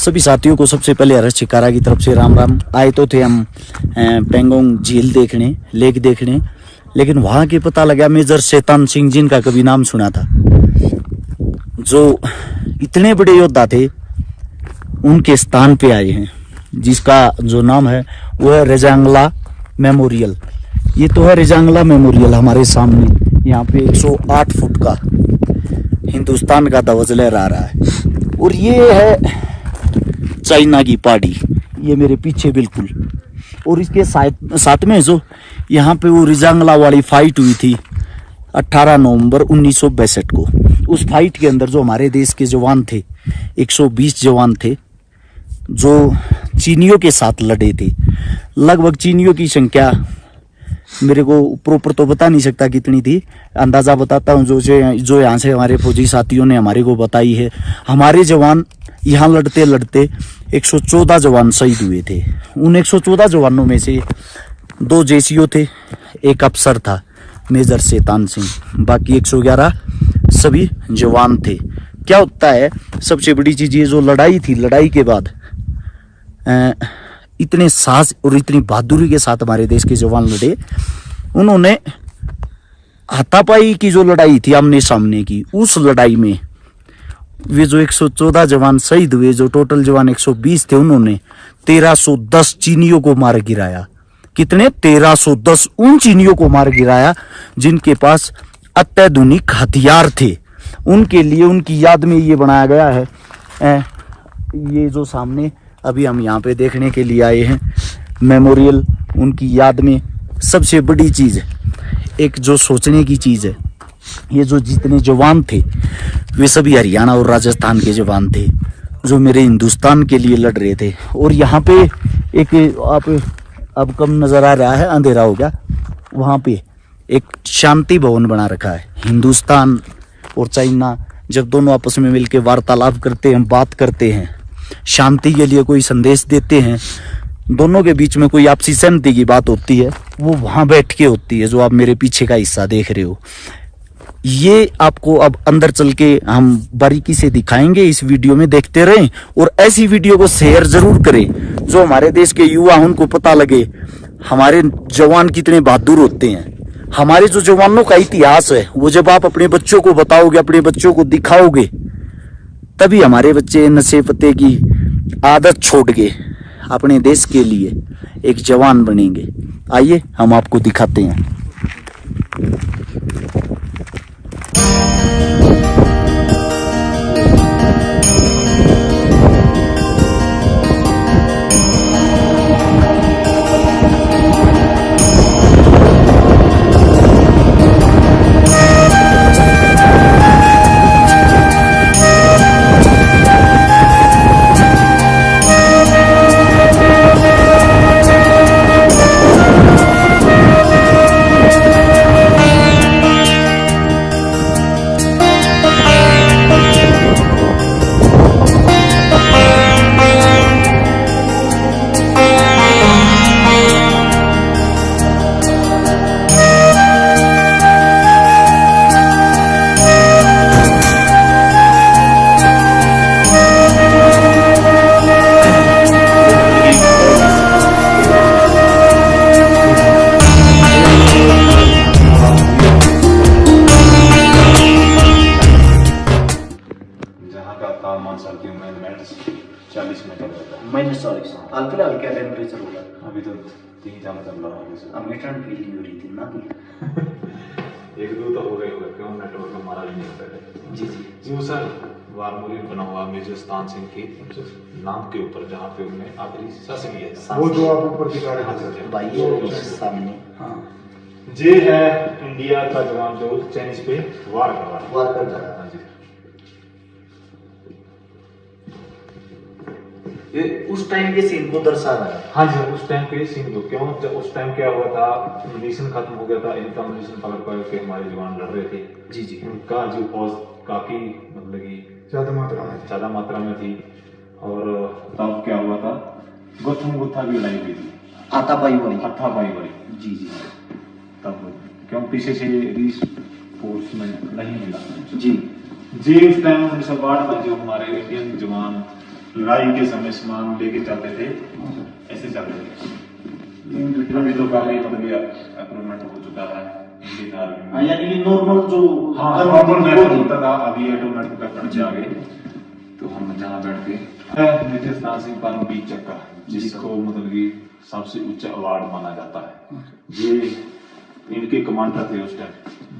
सभी साथियों को सबसे पहले हर्ष शिकारा की तरफ से राम राम। आए तो थे हम पेंगोंग झील देखने, लेक देखने, लेकिन वहाँ के पता लगा मेजर शैतान सिंह जिनका कभी नाम सुना था, जो इतने बड़े योद्धा थे, उनके स्थान पे आए हैं, जिसका जो नाम है वो है रेजांगला मेमोरियल। ये तो है रेजांगला मेमोरियल हमारे सामने। यहाँ पे 108 फुट का हिंदुस्तान का ध्वज लहरा रहा है। और ये है चाइना की पहाड़ी, ये मेरे पीछे बिल्कुल। और इसके साथ में जो यहाँ पे वो रेजांगला वाली फाइट हुई थी 18 नवंबर 1962 को, उस फाइट के अंदर जो हमारे देश के जवान थे, 120 जवान थे, जो चीनियों के साथ लड़े थे। लगभग चीनियों की संख्या मेरे को प्रॉपर तो बता नहीं सकता कितनी थी, अंदाजा बताता हूँ जो यहाँ से हमारे फौजी साथियों ने हमारे को बताई है। हमारे जवान यहाँ लड़ते लड़ते 114 जवान शहीद हुए थे। उन 114 जवानों में से 2 जेसीओ थे, एक अफसर था मेजर शैतान सिंह, बाकी 111 सभी जवान थे। क्या होता है, सबसे बड़ी चीज ये जो लड़ाई थी, लड़ाई के बाद इतने साहस और इतनी बहादुरी के साथ हमारे देश के जवान लड़े। उन्होंने हाथापाई की जो लड़ाई थी आमने सामने की, उस लड़ाई में वे जो 114 जवान शहीद हुए, जो टोटल जवान 120 थे, उन्होंने 1310 चीनियों को मार गिराया। कितने? 1310 उन चीनियों को मार गिराया जिनके पास अत्याधुनिक हथियार थे। उनके लिए, उनकी याद में ये बनाया गया है ये जो सामने अभी हम यहाँ पे देखने के लिए आए हैं मेमोरियल, उनकी याद में। सबसे बड़ी चीज, एक जो सोचने की चीज है, ये जो जितने जवान थे वे सभी हरियाणा और राजस्थान के जवान थे, जो मेरे हिंदुस्तान के लिए लड़ रहे थे। और यहाँ पे एक, आप अब कम नजर आ रहा है, अंधेरा हो गया, वहाँ पे एक शांति भवन बना रखा है। हिंदुस्तान और चाइना जब दोनों आपस में मिलकर वार्तालाप करते हैं, बात करते हैं, शांति के लिए कोई संदेश देते हैं, दोनों के बीच में कोई आपसी सहमति की बात होती है, वो वहां बैठ के होती है, जो आप मेरे पीछे का हिस्सा देख रहे हो। ये आपको अब अंदर चल के हम बारीकी से दिखाएंगे, इस वीडियो में देखते रहें। और ऐसी वीडियो को शेयर जरूर करें, जो हमारे देश के युवा, उनको पता लगे हमारे जवान कितने बहादुर होते हैं। हमारे जो जवानों का इतिहास है, वो जब आप अपने बच्चों को बताओगे, अपने बच्चों को दिखाओगे, तभी हमारे बच्चे नशे पत्ते की आदत छोड़ के अपने देश के लिए एक जवान बनेंगे। आइए हम आपको दिखाते हैं। -40 हाल फिलहाल क्या टेम्परेचर होगा? अभी तो 3-4 चल रहा है। अब ठंड फील नहीं हो रही थी ना भी। 1-2 तो हो गए होगा, क्यों नेटवर्क हमारा भी नहीं होता है। जी जी जी वो सर वारमोरियल बना हुआ मेजर शैतान सिंह के नाम के ऊपर, जहाँ पे उन्होंने आखिरी शासन किया था, वो जो आप ऊपर दिखा रहे हैं भाई ये सामने। हाँ, ये है इंडिया का जवान जो चाइनीज पे वार कर रहा है। हाँ जी, ये उस टाइम के सीन को दर्शा रहा है। हाँ जी, उस टाइम के सीन को, क्यों जब उस टाइम क्या हुआ था, मिशन खत्म हो गया था, इनका मिशन पलट के हमारे जवान लड़ रहे थे। जी जी, उनका जो फौज काफी मतलब कि ज्यादा मात्रा में थी। और तब क्या हुआ था, गौतम बुद्धा की लड़ाई हुई थी, हाथापाई वाली। जी जी, तब क्यों पीछे से रिफोर्समेंट नहीं मिला। जी जी, उस टाइम 1962 में जो हमारे इंडियन जवान लड़ाई के समय सामान लेके चलते थे, ऐसे चलते थे। अभी तो काफी मतलब इम्प्रूवमेंट हो चुका है इंडियन आर्मी में। यानी कि नॉर्मल जो नॉर्मल वेपन होता था, अभी ऑटोमेटिक वेपन से आ गए। तो हम जहाँ बैठ के मेजर स्थान सिंह परमवीर चक्र, जिसको मतलब कि सबसे उच्च अवार्ड माना जाता है, ये इनके कमांडर थे उस टाइम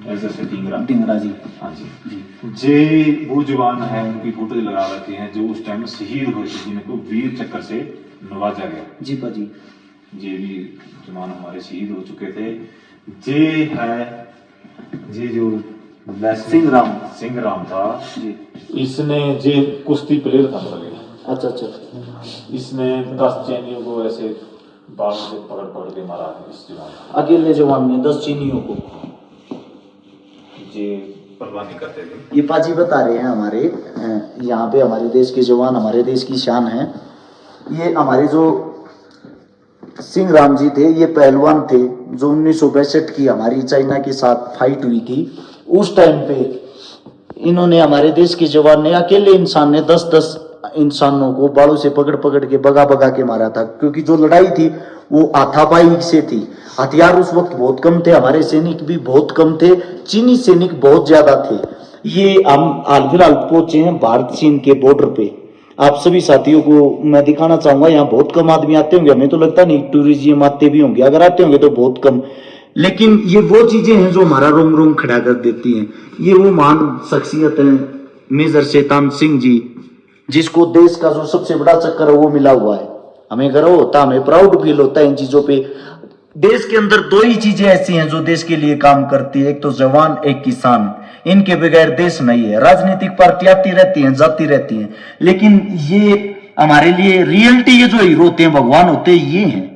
एज ए ढींगरा जी। हाँ जी, जे वो जवान है, उनकी फोटो लगा रखी है जो उस टाइम शहीद हुए थे, जिनको वीर चक्र से नवाजा गया। जी पाजी, ये भी जवान हमारे शहीद हो चुके थे। जे है जे जो सिंह राम था जी, इसने जे कुश्ती प्लेयर था मतलब। अच्छा, इसने 10 चैनियों को ऐसे बाल से पकड़ पकड़ के मारा है इस जवान। अकेले जवान ने 10 चीनियों को जे परवानी करते थे। ये पाजी बता रहे हैं हमारे यहाँ पे हमारे देश के जवान हमारे देश की शान है। ये हमारे जो सिंह राम जी थे, ये पहलवान थे जो 1962 की हमारी चाइना के साथ फाइट हुई थी। उस टाइम पे इन्होंने हमारे देश के जवान ने, अकेले इंसान ने 10-10 इंसानों को बालों से पकड़ पकड़ के भगा भगा के मारा था, क्योंकि जो लड़ाई थी वो हाथापाई से थी। हथियार उस वक्त बहुत कम थे, हमारे सैनिक भी बहुत कम थे, चीनी सैनिक बहुत ज्यादा थे। ये हम हाल फिलहाल पहुंचे हैं भारत चीन के बॉर्डर पे। आप सभी साथियों को मैं दिखाना चाहूंगा, यहाँ बहुत कम आदमी आते होंगे, हमें तो लगता नहीं टूरिज्म आते भी होंगे, अगर आते होंगे तो बहुत कम। लेकिन ये वो चीजें हैं जो हमारा रोम रोम खड़ा कर देती हैं। ये वो महान शख्सियत है मेजर शैतान सिंह जी, जिसको देश का जो सबसे बड़ा चक्कर है वो मिला हुआ है। हमें गर्व होता है, हमें प्राउड फील होता है इन चीजों पे। देश के अंदर 2 ही चीजें ऐसी हैं जो देश के लिए काम करती है, एक तो जवान, एक किसान। इनके बगैर देश नहीं है। राजनीतिक पार्टी आती रहती हैं, जाती रहती हैं, लेकिन ये हमारे लिए रियलिटी, ये जो हीरो होते हैं, भगवान होते हैं, ये हैं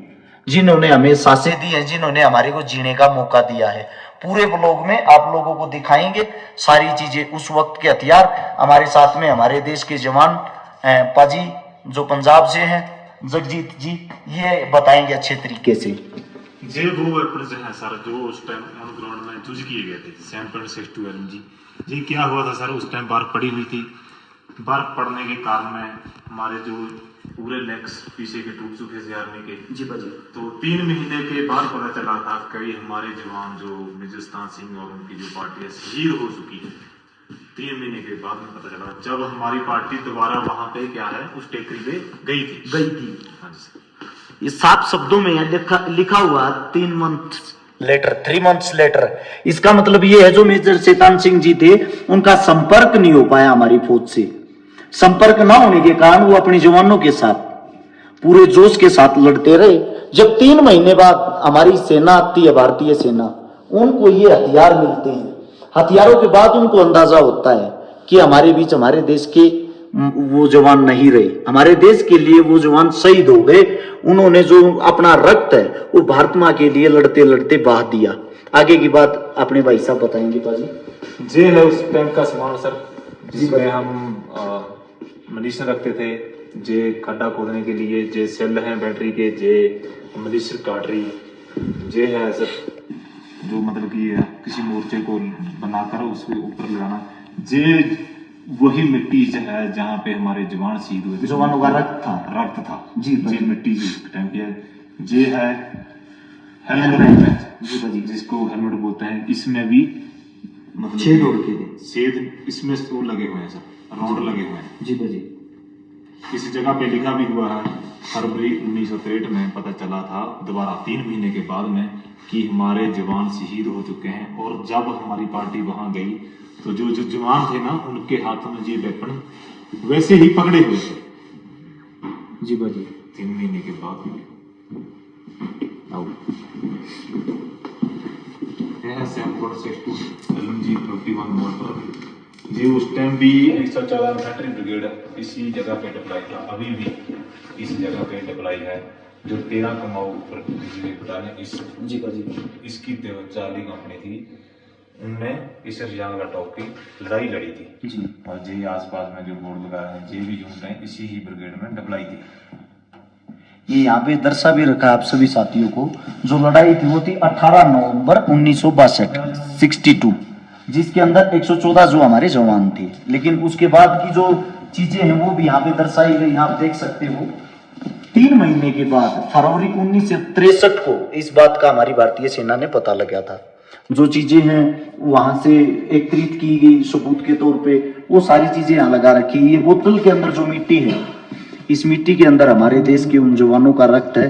जिन्होंने हमें सांसें दी हैं, जिन्होंने हमारे को जीने का मौका दिया है। पूरे ब्लॉग में आप लोगों को दिखाएंगे सारी चीजें, उस वक्त के हथियार। हमारे साथ में हमारे देश के जवान पाजी जो पंजाब से हैं, जगजीत जी, ये बताएंगे अच्छे तरीके से। जे वो वेपन है सर जो उस टाइम ऑन ग्राउंड में यूज किए गए थे 7.62 LMG। जी क्या हुआ था सर, उस टाइम बर्फ पड़ी हुई थी। बर्फ पड़ने के कारण हमारे जो पूरे लेग्स पीछे के टूट चुके थे आर्मी के। जी भाजी। तो 3 महीने के बाद पता चला था कई हमारे जवान जो मेजर शैतान सिंह और उनकी जो पार्टी है शहीद हो चुकी है। 3 महीने के बाद में पता चला, जब हमारी पार्टी दोबारा वहां पे क्या है उस टेकरी पे गई थी। हाँ जी सर, ये 7 शब्दों में लिखा हुआ 3 मंथ्स लेटर। इसका मतलब ये है जो मेजर शैतान सिंह जी थे, उनका संपर्क नहीं हो पाया हमारी फौज से। संपर्क ना होने के कारण वो अपने जवानों के साथ पूरे जोश के साथ लड़ते रहे। जब 3 महीने बाद हमारी सेना आती है, भारतीय सेना, उनको ये हथियार मिलते हैं। हथियारों के बाद उनको अंदाजा होता है कि हमारे बीच हमारे देश के वो जवान नहीं रहे, हमारे देश के लिए वो जवान शहीद हो गए। उन्होंने जो अपना रक्त है वो भारत माँ के लिए लड़ते लड़ते बहा दिया। आगे की बात अपने भाई साहब बताएंगे पाजी। जे है उस टैंक का सामान सर, जिसमें हम मनीषर रखते थे, जे खड्डा खोदने के लिए, जे सेल हैं बैटरी के, जे मनीषर काटरी, जे है सर जो मतलब कि किसी मोर्चे को बनाकर उसके ऊपर लगाना, जे वही मिट्टी है जहाँ पे हमारे जवान शहीद हुए थे, जवानों का रक्त था जी, जे मिट्टी टाइम की है। जे है हेलमेट, जिसको हेलमेट बोलते हैं, इसमें भी मतलब छेद इसमें तो लगे हुए हैं सर, रोड लगे हुए हैं। जी भाजी। किसी जगह पे लिखा भी हुआ है फरवरी 1963 में पता चला था दोबारा 3 महीने के बाद में कि हमारे जवान शहीद हो चुके हैं। और जब हमारी पार्टी वहां गई तो जो जवान थे ना, उनके हाथों में ये वेपन वैसे ही पकड़े हुए थे। जी भाजी। 3 महीने के बाद में LMG 31 मोटर जी उस टाइम भी 114 इन्फेंट्री ब्रिगेड इसी जगह पे डिप्लॉय था, अभी भी इस जगह पे डिप्लॉय है। जो 13 कमाऊ बटालियन इस जी इसकी चार्ली कंपनी थी, उनने इस रियांगला टॉप की लड़ाई लड़ी थी जी। और जे आसपास में जो बोर्ड लगा है, जे भी यूनिट है इसी ही ब्रिगेड में डिप्लॉय थी। ये यहाँ पे दर्शा भी रखा है आप सभी साथियों को। जो लड़ाई थी वो थी 18 नवंबर 1962 62, जिसके अंदर 114 जो हमारे जवान थे। लेकिन उसके बाद की जो चीजें हैं वो भी यहाँ पे दर्शाई गई, आप देख सकते हो। 3 महीने के बाद फरवरी 1963 को इस बात का हमारी भारतीय सेना ने पता लगा था। जो चीजें हैं वहां से एकत्रित की गई सबूत के तौर पे, वो सारी चीजें यहाँ लगा रखी। ये बोतल के अंदर जो मिट्टी है, इस मिट्टी के अंदर हमारे देश के उन जवानों का रक्त है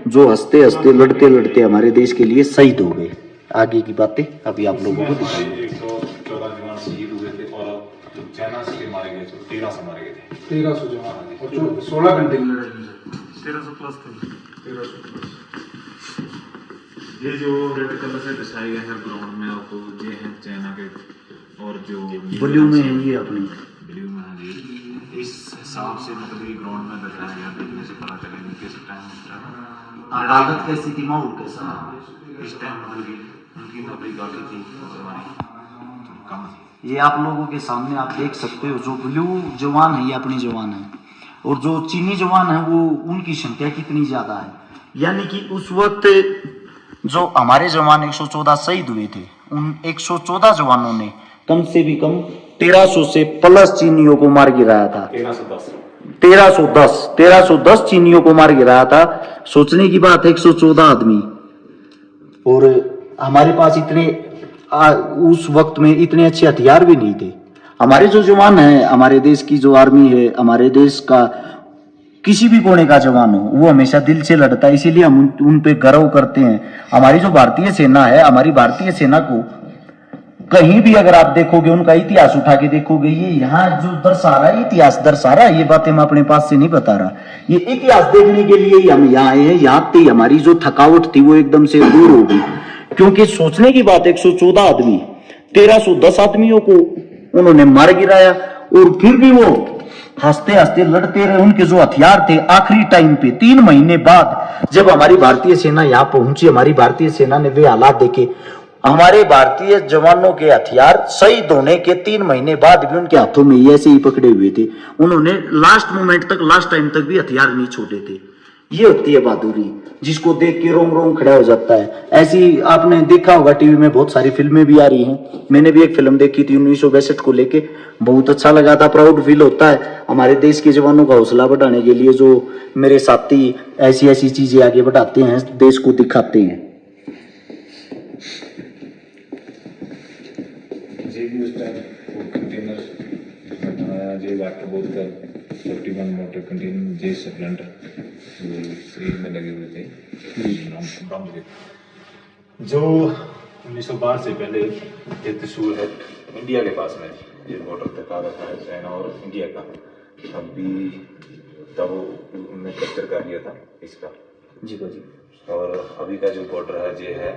जो हंसते हंसते लड़ते लड़ते हमारे देश के लिए शहीद हो गए। आगे की बातें अभी आप लोगों को दिखाएंगे। 114 जवान शहीद हुए थे और जो चाइना से मारे गए थे 1300 मारे गए थे। 1300 जवान और जो 16 घंटे की लड़ाई में 1300 प्लस थे। 1300 प्लस। ये जो रेड कलर से दर्शाए गए हैं ग्राउंड में आपको, ये है चाइना के, और जो ब्लू में है ये अपनी ब्लू में है जी। इस हिसाब से मतलब ये ग्राउंड में दर्शाया गया, देखने से पता चलेगा किस टाइम आदत कैसी थी, माहौल कैसा इस टाइम मतलब कि उनकी नौकरी काफी थी और हमारी कम थी। ये आप लोगों के सामने आप देख सकते हो। जो ब्लू जवान है ये अपनी जवान है, और जो चीनी जवान है वो उनकी संख्या कितनी ज्यादा है। यानी कि उस वक्त जो हमारे जवान 114 शहीद हुए थे, उन 114 जवानों ने कम से भी कम 1300 से प्लस चीनियों को मार गिराया था। 1310 चीनियों को मार गिराया था। सोचने की बात है, 114 आदमी, और हमारे पास इतने उस वक्त में इतने अच्छे हथियार भी नहीं थे। हमारे जो जवान हैं, हमारे देश की जो आर्मी है, हमारे देश का किसी भी कोने का जवान हो, वो हमेशा दिल से लड़ता है, इसीलिए हम उन पे गर्व करते हैं। हमारी जो भारतीय सेना है, हमारी भारतीय सेना को कहीं भी अगर आप देखोगे, उनका इतिहास उठा के देखोगे, ये यहाँ जो दर्शा रहा है, इतिहास दर्शा रहा है, ये बातें मैं अपने पास से नहीं बता रहा, ये इतिहास देखने के लिए ही हम यहाँ आए हैं। यहाँ पे हमारी जो थकावट थी वो एकदम से दूर होगी, क्योंकि सोचने की बात, 114 आदमी 1310 आदमियों को उन्होंने मार गिराया, और फिर भी वो हंसते हंसते लड़ते रहे। उनके जो हथियार थे, आखिरी टाइम पे 3 महीने बाद जब हमारी भारतीय सेना यहाँ पहुंची, हमारी भारतीय सेना ने वे हालात देखे। हमारे भारतीय जवानों के हथियार शहीद होने के 3 महीने बाद भी उनके हाथों में ऐसे ही पकड़े हुए थे। उन्होंने लास्ट मोमेंट तक, लास्ट टाइम तक भी हथियार नहीं छोड़े थे। ये होती है बहादुरी, जिसको देख के रोम रोम खड़ा हो जाता है। ऐसी आपने देखा होगा, टीवी में बहुत सारी फिल्में भी आ रही हैं। मैंने भी एक फिल्म देखी थी 1962 को लेके, बहुत अच्छा लगा था। प्राउड फील होता है हमारे देश के जवानों का हौसला बढ़ाने के लिए, जो मेरे साथी ऐसी ऐसी चीजें आगे बढ़ाते हैं, देश को दिखाते हैं। जे भी उस टाइम वो कंटेनर बनाया, जे वाटर बोतल 41 मोटर कंटेनर, जे सिलेंडर शरीर में लगे हुए थे, बम थे। जो 1912 से पहले ये त्रिशूल है इंडिया के पास में, ये बॉर्डर तक आ रखा है चाइना और इंडिया का। तब उन्होंने कैप्चर कर लिया था इसका जी बाजी। और अभी का जो बॉर्डर है ये है,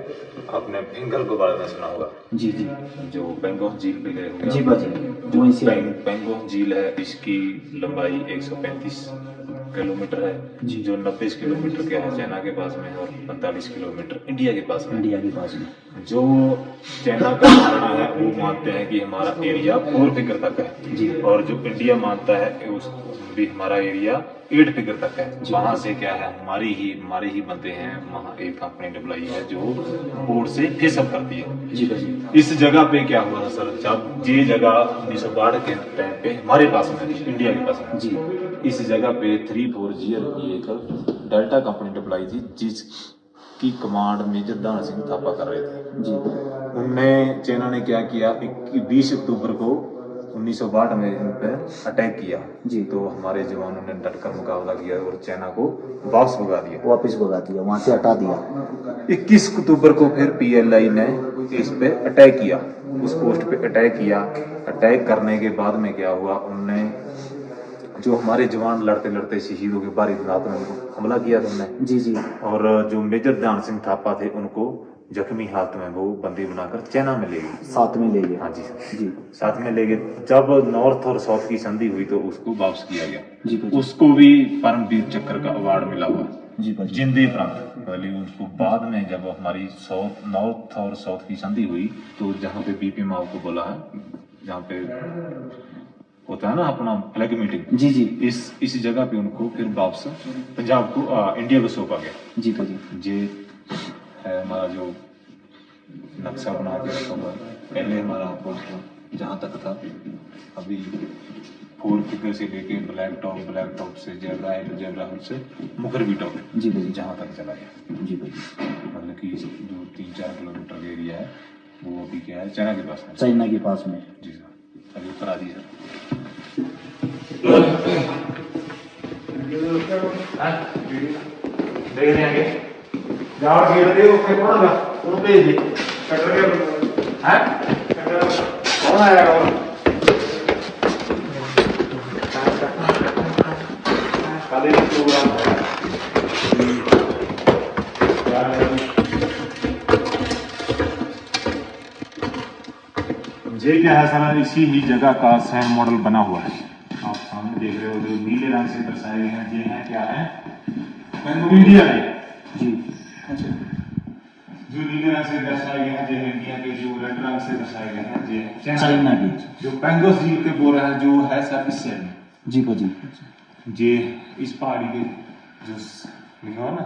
आपने पेंगल के बारे में सुना होगा जी जी, जो पेंगोंग झील पे गए होंगे जी बाजी, वहीं से पेंगोंग झील है, इसकी लंबाई 135 किलोमीटर है, जो 90 किलोमीटर के है चाइना के पास में, और 45 किलोमीटर इंडिया के पास में। इंडिया के पास में जो चाइना का मानना है वो मानते हैं कि हमारा एरिया 4 फिगर तक है जी, और जो इंडिया मानता है कि उस भी हमारा एरिया 8 फिगर तक है। वहां से क्या है, हमारे ही बनते हैं। वहाँ एक कंपनी डब्लाई है जो बोर्ड से फेसअप करती है जी जी। इस जगह पे क्या हुआ था सर, जब ये जगह 1912 के टाइम पे हमारे पास में थी, इंडिया के पास में जी, इस जगह पे 340 की एक डेल्टा कंपनी डब्लाई थी, जिसकी कमांड मेजर दान सिंह थापा कर रहे थे जी। उनने चाइना ने क्या किया, 20 अक्टूबर को 1962 में इन पर अटैक किया जी। तो हमारे जवानों ने डटकर मुकाबला किया और चाइना को वापस भगा दिया, वहां से हटा दिया। 21 अक्टूबर को फिर पीएलआई ने इस पे अटैक किया, उस पोस्ट पे अटैक किया। अटैक करने के बाद में क्या हुआ, उनने जो हमारे जवान लड़ते लड़ते शहीद हो गए, बारी रात में हमला किया था उन्होंने जी जी। और जो मेजर ध्यान सिंह थापा थे उनको जख्मी हालत में वो बंदी बनाकर चाइना में ले गए, साथ में ले गए। हाँ जी, साथ में ले गए। जब नॉर्थ और साउथ की संधि हुई तो उसको वापस किया गया जी, उसको भी परमवीर चक्र का अवार्ड मिला हुआ जी, जिंदे प्रांत पहले उसको। बाद में जब हमारी नॉर्थ और साउथ की संधि हुई तो जहाँ पे बीपी माओ को बोला है, जहाँ पे होता है ना अपना फ्लैग मीटिंग जी जी, इस जगह पे उनको फिर वापस पंजाब को इंडिया को सौंपा गया जी जी। है हमारा जो नक्शा बना के रखा हुआ है, पहले हमारा जहाँ तक था। अभी 4 फिगर से लेके ब्लैक टॉप से जेब्रा हिल से मुखरबी टॉप जी भाई, जहाँ तक चला गया। जी भाई, मतलब कि जो 3-4 किलोमीटर का एरिया है वो अभी क्या है, चाइना के पास है। चाइना के पास में। जी सर, अभी ऊपर आ जी सर। देख रहे हैं जाओ गेट दे ओके कौन लगा उनको भेज दे कटर के हैं कौन आया और काले प्रोग्राम ये क्या है सर, इसी ही जगह का सैंड मॉडल बना हुआ है। आप सामने देख रहे हो जो नीले रंग से दर्शाए गए हैं, ये हैं क्या है, इंडिया के जी, अच्छा, जो नीले रंग से दर्शाए गए हैं, ये इंडिया के, जो रेड रंग से दर्शाए गए हैं, ये चाइना की। जो पेंगोस झील के बोल रहे हैं, जो है सर इस साइड में जी भाजी, ये इस पहाड़ी के जो लिखा हो ना,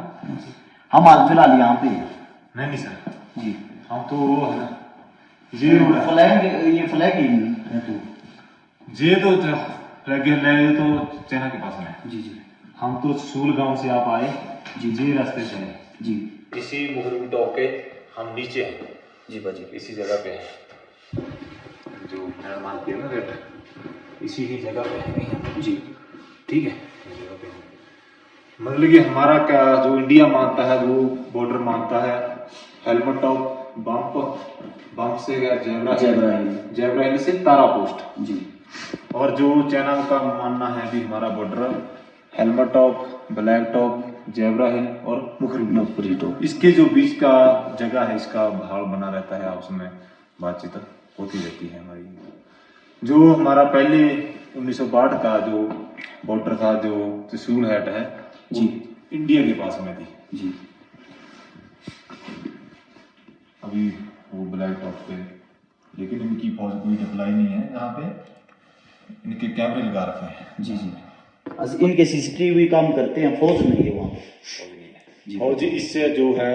हम हाल फिलहाल यहाँ पे हैं। नहीं सर जी, हम तो वो है ना, ये फ्लैग, ये फ्लैग ही नहीं है तो ये तो फ्लैग है तो चाइना के पास में। जी जी, हम तो सूल गांव से आप आए जी, ये रास्ते से हैं जी, इसी मुखरबी टॉप के हम नीचे हैं जी भाजी, इसी जगह पे है, जो मैंने मान किया ना रेट, इसी ही जगह पे है जी, ठीक है। इस जगह पे है। मतलब कि हमारा क्या जो इंडिया मानता है, जो बॉर्डर मानता है, हेलमेट टॉप बम्प से जेब्रा हिल से तारा पोस्ट जी, और जो चाइना का मानना है भी हमारा border helmet top, black top, zebra hill और मुखरबी टॉप, इसके जो बीच का जगह है, इसका भाव बना रहता है, आपस में बातचीत होती रहती है हमारी। जो हमारा पहले 1962 का जो बॉर्डर था, जो त्रिशूल हैट है जी, इंडिया के पास में थी जी। अभी वो ब्लैक टॉप पे, लेकिन इनकी फौज कोई अप्लाई नहीं है यहाँ पे, इनके कैमरे लगा रखे हैं जी जी, इनके सीसीटीवी काम करते हैं, फौज नहीं है वहाँ जी। और जी इससे जो है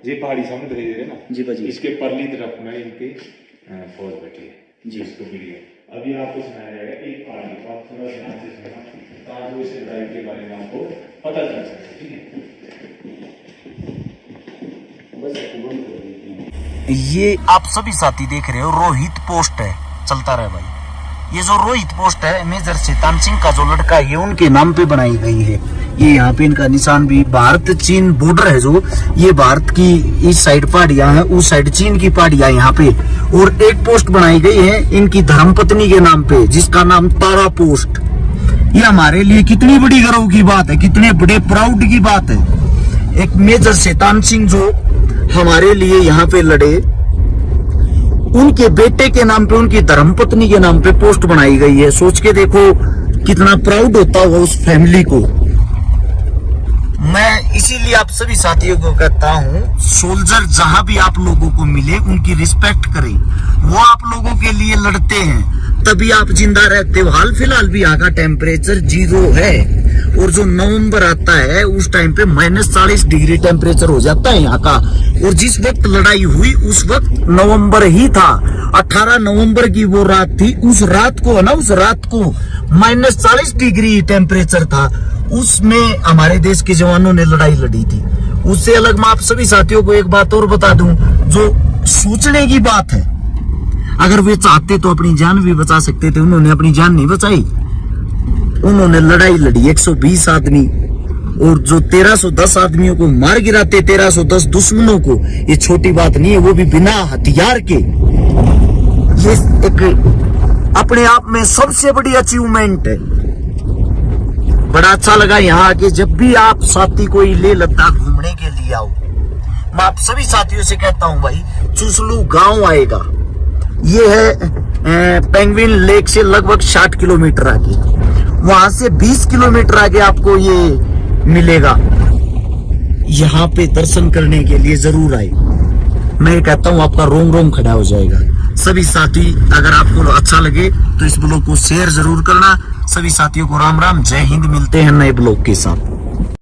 ये पहाड़ी सामने दिखाई दे रहे हैं ना जी भाजी, इसके परली तरफ में इनकी फौज बैठी है जी। इसको मिली है। अभी आपको सुनाया जाएगा एक पहाड़ी को, आप थोड़ा ध्यान से सुनना ताकि इस लड़ाई के बारे में आपको पता चल सके, ठीक है। ये आप सभी साथी देख रहे हो, रोहित पोस्ट है, चलता रहे भाई। ये जो रोहित पोस्ट है, मेजर शैतान सिंह का जो लड़का है, ये उनके नाम पे बनाई गई है। ये यहाँ पे इनका निशान भी, भारत चीन बॉर्डर है जो, ये भारत की इस साइड पहाड़ियां हैं, उस साइड चीन की पहाड़ियां यहाँ पे। और एक पोस्ट बनाई गई है इनकी धर्मपत्नी के नाम पे, जिसका नाम तारा पोस्ट। ये हमारे लिए कितनी बड़ी गर्व की बात है, कितने बड़े प्राउड की बात है। एक मेजर शैतान सिंह जो हमारे लिए यहाँ पे लड़े, उनके बेटे के नाम पे, उनकी धर्मपत्नी के नाम पे पोस्ट बनाई गई है। सोच के देखो कितना प्राउड होता होगा उस फैमिली को। मैं इसीलिए आप सभी साथियों को कहता हूँ, सोल्जर जहां भी आप लोगों को मिले उनकी रिस्पेक्ट करें। वो आप लोगों के लिए लड़ते हैं, तभी आप जिंदा रहते हो। हाल फिलहाल भी यहाँ का टेम्परेचर 0 है, और जो नवंबर आता है उस टाइम पे -40 डिग्री टेम्परेचर हो जाता है यहाँ का। और जिस वक्त लड़ाई हुई उस वक्त नवंबर ही था, 18 नवंबर की वो रात थी। उस रात को ना, उस रात को -40 डिग्री टेम्परेचर था, उसमें हमारे देश के जवानों ने लड़ाई लड़ी थी। उससे अलग मैं आप सभी साथियों को एक बात और बता दूं, जो सोचने की बात है, अगर वे चाहते तो अपनी जान भी बचा सकते थे, उन्होंने अपनी जान नहीं बचाई। उन्होंने लड़ाई लड़ी 120 आदमी, और जो 1310 आदमियों को मार गिराते, 1310 दुश्मनों को, ये छोटी बात नहीं है, वो भी बिना हथियार के। ये एक अपने आप में सबसे बड़ी अचीवमेंट है। बड़ा अच्छा लगा यहाँ आके। जब भी आप साथी कोई लेह लद्दाख घूमने के लिए आओ, मैं आप सभी साथियों से कहता हूँ भाई, चुसलू गांव आएगा। ये है पेंगुइन लेक से लगभग 60 किलोमीटर आगे, वहां से 20 किलोमीटर आगे आपको ये मिलेगा। यहाँ पे दर्शन करने के लिए जरूर आए। मैं कहता हूँ आपका रोम रोम खड़ा हो जाएगा। सभी साथी, अगर आपको अच्छा लगे तो इस ब्लॉग को शेयर जरूर करना। सभी साथियों को राम राम, जय हिंद। मिलते हैं नए ब्लॉग के साथ।